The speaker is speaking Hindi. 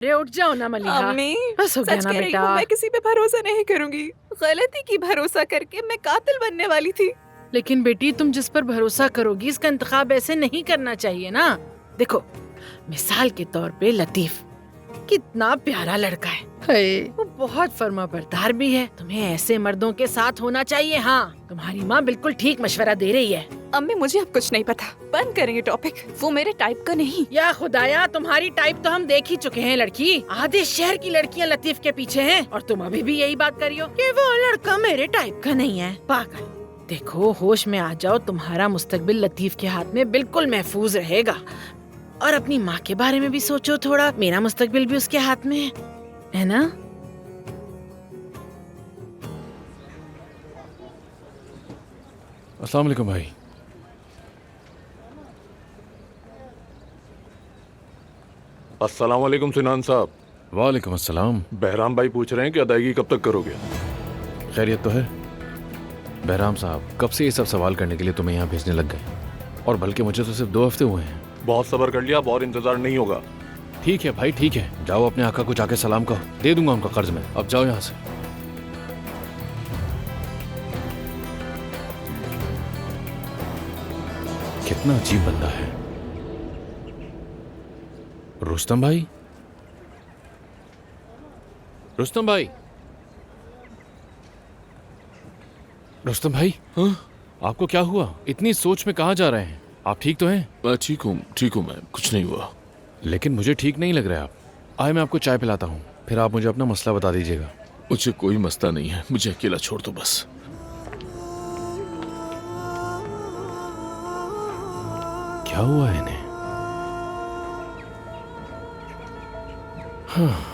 अरे उठ जाओ ना मलिहा। अम्मी, बस हो गया सच ना कह रही बेटा। हूँ, मैं किसी पे भरोसा नहीं करूंगी। गलती की भरोसा करके मैं कातिल बनने वाली थी। लेकिन बेटी तुम जिस पर भरोसा करोगी इसका इंतखाब ऐसे नहीं करना चाहिए ना। देखो मिसाल के तौर पे लतीफ कितना प्यारा लड़का है। वो बहुत फर्माबरदार भी है। तुम्हें ऐसे मर्दों के साथ होना चाहिए। हाँ तुम्हारी माँ बिल्कुल ठीक मशवरा दे रही है। अम्मी मुझे अब कुछ नहीं पता, बंद करेंगे टॉपिक। वो मेरे टाइप का नहीं। या खुदाया तुम्हारी टाइप तो हम देख ही चुके हैं लड़की। आधे शहर की लड़कियां लतीफ के पीछे हैं और तुम अभी भी यही बात करी हो कि वो लड़का मेरे टाइप का नहीं है। पागल। देखो होश में आ जाओ, तुम्हारा मुस्तकबिल लतीफ के हाथ में बिल्कुल महफूज रहेगा। और अपनी माँ के बारे में भी सोचो थोड़ा, मेरा मुस्तकबिल भी उसके हाथ में है ना। अस्सलाम वालेकुम भाई। अस्सलाम वालेकुम सिनान साहब। वालेकुम अस्सलाम। बहराम भाई पूछ रहे हैं कि अदायगी कब तक करोगे। खैरियत तो है? बहराम साहब कब से ये सब सवाल करने के लिए तुम्हें यहाँ भेजने लग गए, और बल्कि मुझे तो सिर्फ 2 हफ्ते हुए हैं। बहुत सब्र कर लिया, अब और इंतजार नहीं होगा। ठीक है भाई ठीक है, जाओ अपने आका को जाके सलाम कहो, दे दूंगा उनका कर्ज में। अब जाओ यहाँ से। कितना अजीब बंदा है रुस्तम भाई। रुस्तम भाई, रुस्तम भाई। हाँ? आपको क्या हुआ? इतनी सोच में कहाँ जा रहे हैं? आप ठीक तो हैं? मैं ठीक हूँ मैं, कुछ नहीं हुआ। लेकिन मुझे ठीक नहीं लग रहा है आप। आए मैं आपको चाय पिलाता हूँ, फिर आप मुझे अपना मसला बता दीजिएगा। मुझे कोई मसला नहीं है, मुझे अकेला छोड़ दो बस। क्या हुआ है इन्हें? हाँ।